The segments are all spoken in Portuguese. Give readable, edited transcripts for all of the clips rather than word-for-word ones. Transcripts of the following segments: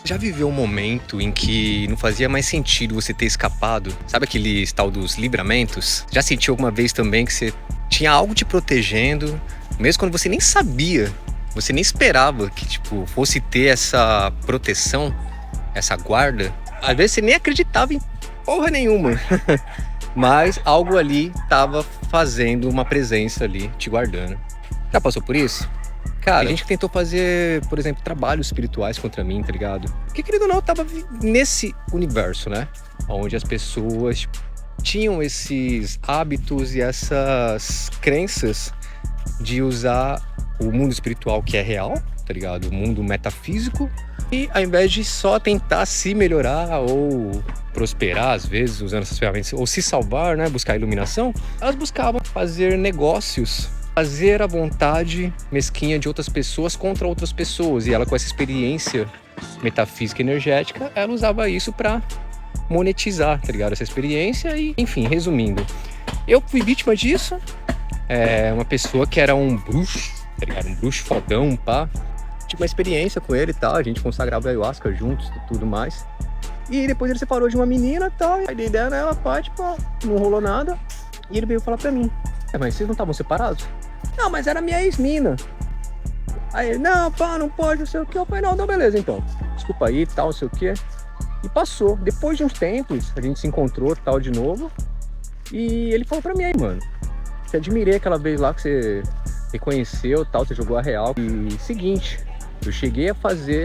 Já viveu um momento em que não fazia mais sentido você ter escapado? Sabe aquele tal dos livramentos? Já sentiu alguma vez também que você tinha algo te protegendo, mesmo quando você nem sabia, você nem esperava que, tipo, fosse ter essa proteção, essa guarda? Às vezes você nem acreditava em porra nenhuma, mas algo ali tava fazendo uma presença ali, te guardando. Já passou por isso? Cara, tem gente que tentou fazer, por exemplo, trabalhos espirituais contra mim, tá ligado? Porque, querido ou não, eu tava nesse universo, né? Onde as pessoas tinham esses hábitos e essas crenças de usar o mundo espiritual, que é real, tá ligado? O mundo metafísico. E ao invés de só tentar se melhorar ou prosperar, às vezes, usando essas ferramentas, ou se salvar, né? Buscar iluminação, elas buscavam fazer negócios, fazer a vontade mesquinha de outras pessoas contra outras pessoas. E ela, com essa experiência metafísica e energética, ela usava isso pra monetizar, tá ligado? Essa experiência e, enfim, resumindo. Eu fui vítima disso. Uma pessoa que era um bruxo, tá ligado? Um bruxo fodão, pá. Tive uma experiência com ele e tal, a gente consagrava ayahuasca juntos e tudo mais. E depois ele separou de uma menina e tal, aí dei ideia nela, pá, tipo, não rolou nada. E ele veio falar pra mim: mas vocês não estavam separados? Não, mas era minha ex-mina. Aí ele: não, pá, não pode, não sei o que. Eu falei: não, beleza então. Desculpa aí, tal, não sei o que. E passou. Depois de uns tempos, a gente se encontrou, tal, de novo. E ele falou pra mim: aí, mano, te admirei aquela vez lá que você reconheceu, tal, você jogou a real. E seguinte, eu cheguei a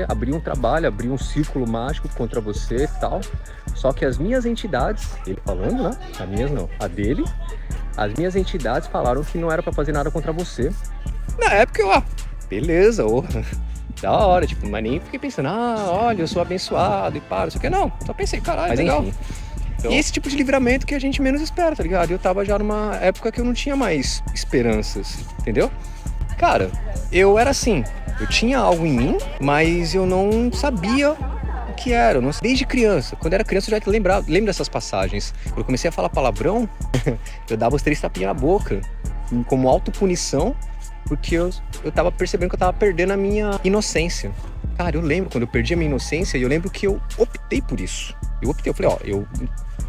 abrir um trabalho, abrir um círculo mágico contra você e tal. Só que as minhas entidades, ele falando, né? As minhas não, a dele. As minhas entidades falaram que não era pra fazer nada contra você. Na época eu, beleza, da hora, tipo, mas nem fiquei pensando, olha, eu sou abençoado e pá, não sei o que. Não, só pensei, caralho, mas legal. Enfim. Então, e esse tipo de livramento que a gente menos espera, tá ligado? Eu tava já numa época que eu não tinha mais esperanças, entendeu? Cara, eu era assim, eu tinha algo em mim, mas eu não sabia o que era. Desde criança, quando eu era criança eu já lembro dessas passagens. Quando eu comecei a falar palavrão, eu dava os 3 tapinhas na boca, como autopunição, porque eu tava percebendo que eu tava perdendo a minha inocência. Cara, eu lembro quando eu perdi a minha inocência, e eu lembro que eu optei por isso. Eu falei, eu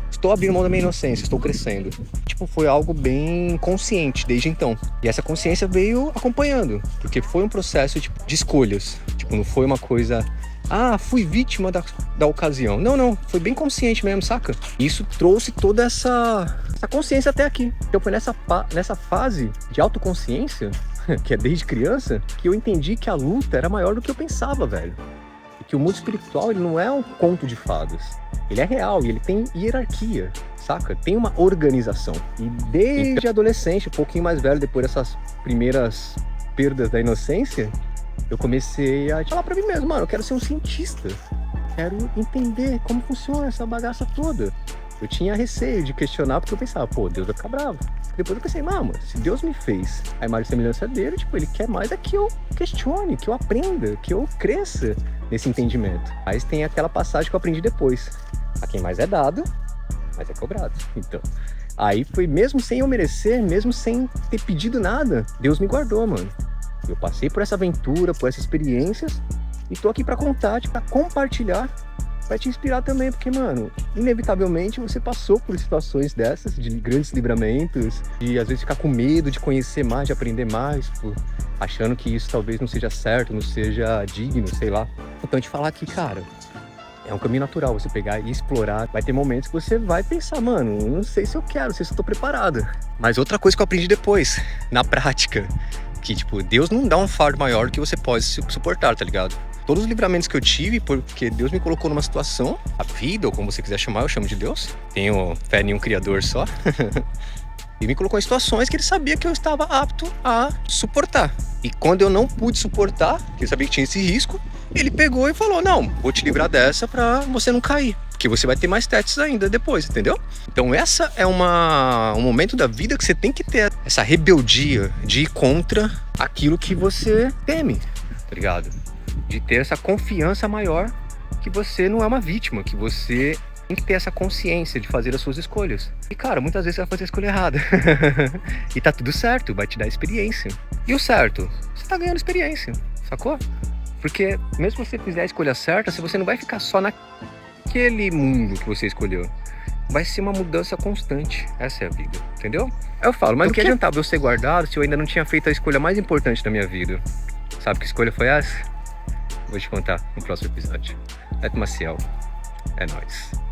estou abrindo mão da minha inocência, estou crescendo. Tipo, foi algo bem consciente desde então. E essa consciência veio acompanhando, porque foi um processo tipo, de escolhas. Tipo, não foi uma coisa, fui vítima da ocasião. Não, foi bem consciente mesmo, saca? E isso trouxe toda essa consciência até aqui. Então foi nessa fase de autoconsciência, que é desde criança, que eu entendi que a luta era maior do que eu pensava, velho. E que o mundo espiritual, ele não é um conto de fadas. Ele é real e ele tem hierarquia, saca? Tem uma organização. E desde adolescente, um pouquinho mais velho, depois dessas primeiras perdas da inocência, eu comecei a falar pra mim mesmo, mano, eu quero ser um cientista. Quero entender como funciona essa bagaça toda. Eu tinha receio de questionar porque eu pensava, Deus vai ficar bravo. Depois eu pensei, mano, se Deus me fez a imagem e semelhança dele, tipo, ele quer mais é que eu questione, que eu aprenda, que eu cresça nesse entendimento. Mas tem aquela passagem que eu aprendi depois. A quem mais é dado, mais é cobrado. Então, aí foi mesmo sem eu merecer, mesmo sem ter pedido nada, Deus me guardou, mano. Eu passei por essa aventura, por essas experiências e tô aqui pra contar, pra compartilhar, pra te inspirar também, porque, mano, inevitavelmente você passou por situações dessas, de grandes livramentos, de às vezes ficar com medo de conhecer mais, de aprender mais, achando que isso talvez não seja certo, não seja digno, sei lá. Então, te falar aqui, cara, é um caminho natural você pegar e explorar. Vai ter momentos que você vai pensar, mano, não sei se eu quero, não sei se eu tô preparado. Mas outra coisa que eu aprendi depois, na prática, que, tipo, Deus não dá um fardo maior do que você pode suportar, tá ligado? Todos os livramentos que eu tive, porque Deus me colocou numa situação, a vida, ou como você quiser chamar, eu chamo de Deus. Tenho fé em um criador só. E me colocou em situações que ele sabia que eu estava apto a suportar. E quando eu não pude suportar, que ele sabia que tinha esse risco, ele pegou e falou, não, vou te livrar dessa pra você não cair. Porque você vai ter mais testes ainda depois, entendeu? Então essa é um momento da vida que você tem que ter essa rebeldia de ir contra aquilo que você teme, tá ligado? De ter essa confiança maior que você não é uma vítima, que você tem que ter essa consciência de fazer as suas escolhas. E, cara, muitas vezes você vai fazer a escolha errada. E tá tudo certo, vai te dar experiência. E o certo? Você tá ganhando experiência, sacou? Porque mesmo se você fizer a escolha certa, se você não vai ficar só naquele mundo que você escolheu. Vai ser uma mudança constante. Essa é a vida, entendeu? Aí eu falo, mas o que adiantava eu ser guardado se eu ainda não tinha feito a escolha mais importante da minha vida? Sabe que escolha foi essa? Vou te contar no próximo episódio. Neto Maciel. É nóis.